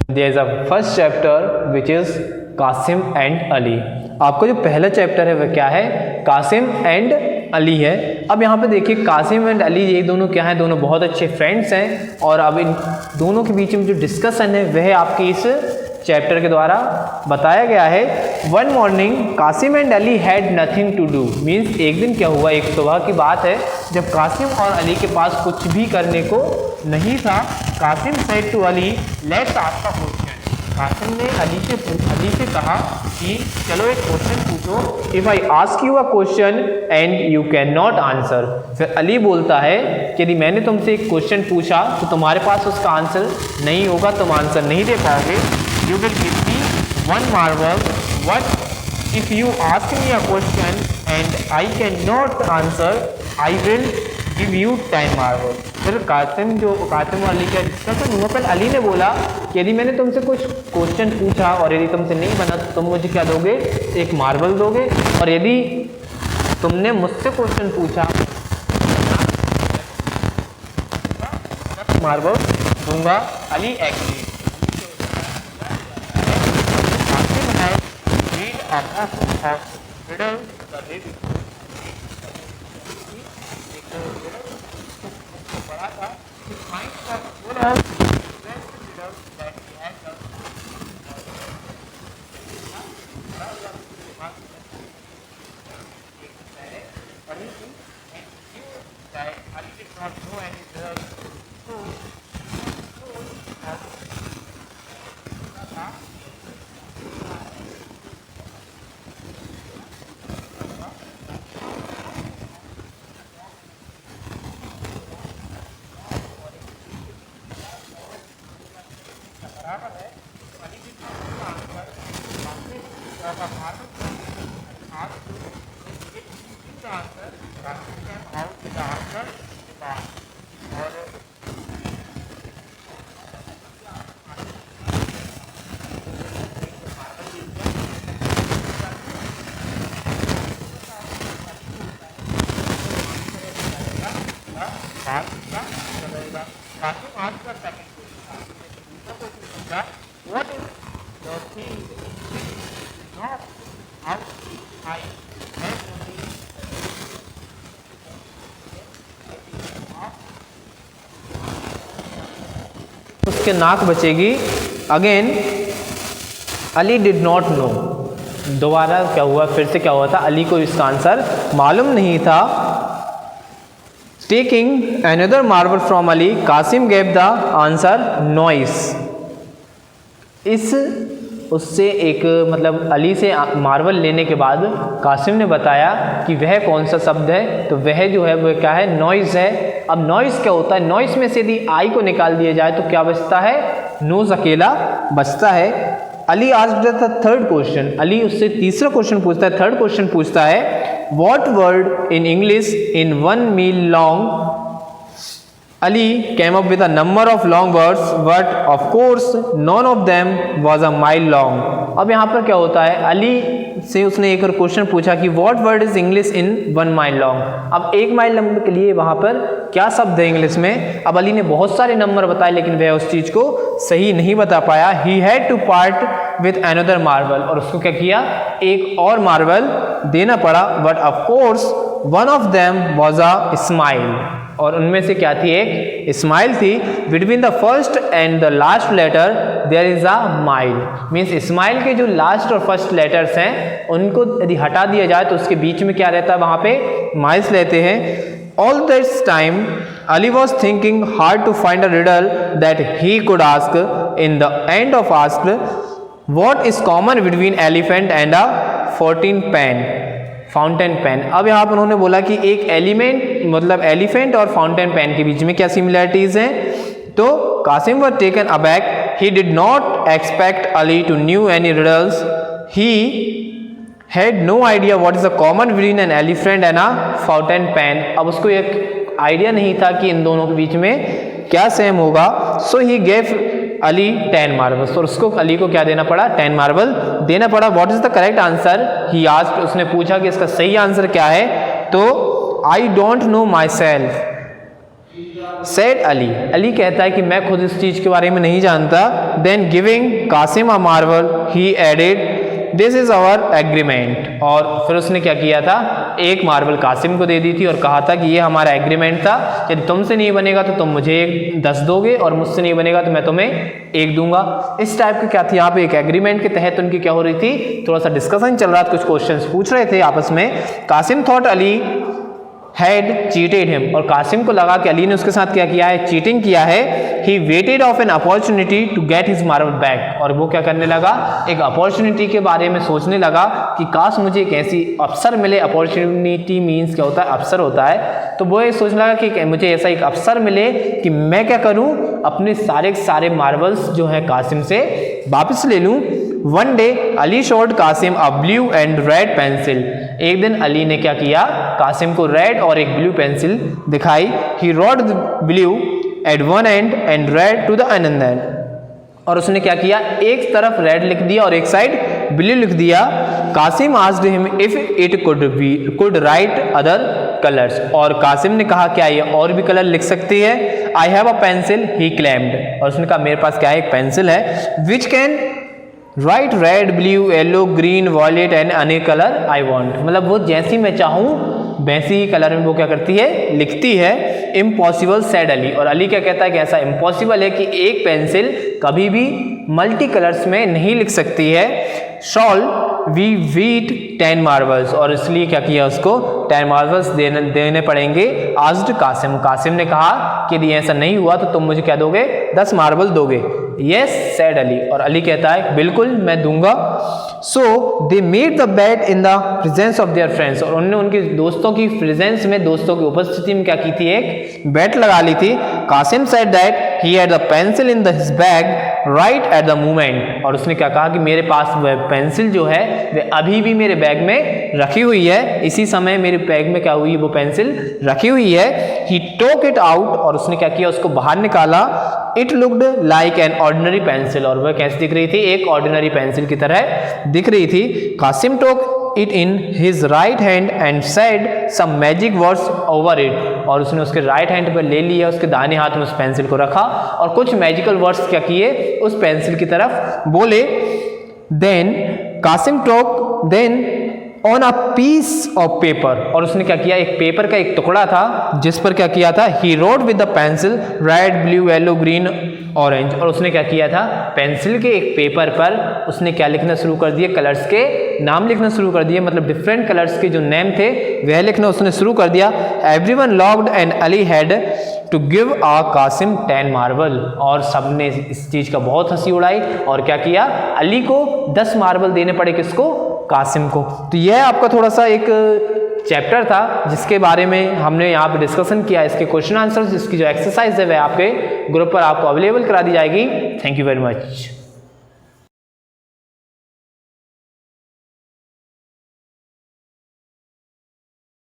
There is a first chapter which is Kasim and Ali. आपका जो पहला chapter है वह क्या है? कासिम एंड अली है। अब यहाँ पे देखिए कासिम एंड अली ये दोनों क्या हैं? दोनों बहुत अच्छे फ्रेंड्स हैं और अब इन दोनों के बीच में जो डिस्कशन है वह आपके इस चैप्टर के द्वारा बताया गया है। One morning Kasim and Ali had nothing to do, means एक दिन क्या हुआ, एक सुबह की बात है जब कासिम और अली के पास कुछ भी करने को नहीं था। Kasim said to Ali let's ask a question. Kasim ने अली से कहा कि चलो एक क्वेश्चन पूछो। If I ask you a question and you can not answer, फिर अली बोलता है कि यदि मैंने तुमसे एक क्वेश्चन पूछा तो तुम्हारे पास उसका आंसर नहीं होगा, तुम आंसर नहीं दे पाओगे, you will give me one marble. What if you ask me a question and I cannot answer? I will give you 10 marble. फिर कासिम और अली का डिस्कशन हुआ। पर अली ने बोला कि यदि मैंने तुमसे कुछ क्वेश्चन पूछा और यदि तुमसे नहीं बना तो तुम मुझे क्या दोगे? एक मार्बल दोगे, और यदि तुमने मुझसे क्वेश्चन पूछा मार्बल दूंगा। अली एग्री। बड़ा था What is the thing not out I उसके नाक बचेगी। Again Ali did not know, दोबारा क्या हुआ, फिर से क्या हुआ था, अली को इसका आंसर मालूम नहीं था। Taking another marble from Ali, Qasim gave the answer noise. इस उससे एक मतलब अली से मार्बल लेने के बाद कासिम ने बताया कि वह कौन सा शब्द है, तो वह जो है वह क्या है? नॉइज़ है। अब नॉइज़ क्या होता है? नॉइज़ में से यदि आई को निकाल दिया जाए तो क्या बचता है? नोज अकेला बचता है। Ali asked the third question, Ali उससे तीसरा क्वेश्चन पूछता है, थर्ड क्वेश्चन पूछता है what word in English in 1 mile long. Ali came up with a number of long words, but of course none of them was a mile long. अब यहाँ पर क्या होता है? अली से उसने एक और क्वेश्चन पूछा कि what word is English in 1 mile long. अब 1 माइल लंबे के लिए वहाँ पर क्या शब्द है इंग्लिश में? अब अली ने बहुत सारे नंबर बताए लेकिन वह उस चीज़ को सही नहीं बता पाया। He had to part with another marble, और उसको क्या किया? एक और मार्बल देना पड़ा। But of course one of them was a smile, और उनमें से क्या थी? एक स्माइल थी। Between the first and the last letter there is a mile, means smile के जो लास्ट और फर्स्ट लेटर्स हैं उनको यदि हटा दिया जाए तो उसके बीच में क्या रहता है? वहाँ पे माइल्स रहते हैं। All this time Ali was thinking hard to find a riddle that he could ask. In the end of asked what is common between elephant and a 14 pen fountain pen. अब यहाँ पर उन्होंने बोला कि एक एलिमेंट मतलब एलिफेंट और fountain pen के बीच में क्या सिमिलरिटीज हैं? तो Qasim were taken aback, he did not expect Ali to knew any riddles, he had no idea what is the common between an elephant and a fountain pen. अब उसको एक आइडिया नहीं था कि इन दोनों के बीच में क्या सेम होगा। सो ही गेव अली 10 मार्बल्स, और उसको अली को क्या देना पड़ा? 10 मार्बल देना पड़ा। What is the correct answer? He asked, उसने पूछा कि इसका सही आंसर क्या है? तो I don't know my self, said Ali, Ali कहता है कि मैं खुद इस चीज़ के बारे में नहीं जानता। Then giving Qasim a marble he added this is our agreement, और फिर उसने क्या किया था, एक मार्बल कासिम को दे दी थी और कहा था कि ये हमारा एग्रीमेंट था, यदि तुमसे नहीं बनेगा तो तुम मुझे 10 दोगे और मुझसे नहीं बनेगा तो मैं तुम्हें 1 दूंगा। इस टाइप की क्या थी यहाँ पे, एक एग्रीमेंट के तहत उनकी क्या हो रही थी, थोड़ा सा डिस्कशन चल रहा था, कुछ क्वेश्चंस पूछ रहे थे आपस में। Qasim thought Ali had cheated him, और कासिम को लगा कि अली ने उसके साथ क्या किया है, चीटिंग किया है। He waited of an opportunity to get his marble back, और वो क्या करने लगा, एक अपॉर्चुनिटी के बारे में सोचने लगा कि काश मुझे एक ऐसी अवसर मिले। अपॉर्चुनिटी मीन्स क्या होता है, अवसर होता है। तो वो ये सोचने लगा कि मुझे ऐसा एक अवसर मिले कि मैं क्या करूं, अपने सारे मार्बल्स जो है कासिम से वापस ले लूं। One day Ali showed Qasim a blue and red pencil, एक दिन अली ने क्या किया, कासिम को रेड और एक ब्लू पेंसिल दिखाई। He wrote blue at one end and red to the another end, और उसने क्या किया, एक तरफ रेड लिख दिया और एक साइड ब्लू लिख दिया। Qasim asked him if it could write other colours, और कासिम ने कहा क्या ये और भी कलर लिख सकती है। I have a pencil he claimed, और उसने कहा मेरे पास क्या है, एक पेंसिल है। Which can write red blue yellow green violet and any colour I want, मतलब वो जैसी मैं चाहूँ वैसी ही कलर में वो क्या करती है, लिखती है। इम्पॉसिबल सेड अली, और अली क्या कहता है कि ऐसा इम्पॉसिबल है कि एक पेंसिल कभी भी मल्टी कलर्स में नहीं लिख सकती है। शॉल वी वीट 10 मार्बल्स, और इसलिए क्या किया, उसको 10 मार्बल्स देने पड़ेंगे। आज्ड कासिम, कासिम ने कहा कि यदि ऐसा नहीं हुआ तो तुम मुझे क्या दोगे, 10 मार्बल दोगे। यस सेड अली, और अली कहता है बिल्कुल मैं दूंगा। So they made the bet in the presence of their friends, और उन्होंने उनके दोस्तों की प्रेजेंस में, दोस्तों की उपस्थिति में क्या की थी, एक बेट लगा ली थी। Qasim said that he had the pencil in his bag right at the moment, और उसने क्या कहा कि मेरे पास वह पेंसिल जो है वह अभी भी मेरे बैग में रखी हुई है, इसी समय मेरे बैग में क्या हुई, वो पेंसिल रखी हुई है। ही टोक इट आउट, और उसने क्या किया, उसको बाहर निकाला। It looked like an ordinary pencil, और वह कैसी दिख रही थी, एक ऑर्डिनरी पेंसिल की तरह दिख रही थी। कासिम टोक it in his right hand and said some magic words over it, और उसने उसके राइट हैंड पर ले लिया, उसके दाहिने हाथ में उस पेंसिल को रखा और कुछ मैजिकल वर्ड्स क्या किए, उस पेंसिल की तरफ बोले। Then Qasim took then on a piece of paper, और उसने क्या किया, एक पेपर का एक टुकड़ा था जिस पर क्या किया था, he wrote with the pencil red blue yellow green orange, और उसने क्या किया था, पेंसिल के एक पेपर पर उसने क्या लिखना शुरू कर दिए, कलर्स के नाम लिखना शुरू कर दिए, मतलब डिफरेंट कलर्स के जो नेम थे वह लिखना उसने शुरू कर दिया। Everyone locked and Ali had to give a Qasim 10 marble, और सबने इस चीज का बहुत हंसी उड़ाई और क्या किया, अली को 10 मार्बल देने पड़े, किसको, कासिम को। तो यह आपका थोड़ा सा एक चैप्टर था जिसके बारे में हमने यहाँ पे डिस्कशन किया। इसके क्वेश्चन आंसर्स, इसकी जो एक्सरसाइज है वह आपके ग्रुप पर आपको अवेलेबल करा दी जाएगी। Thank you very much.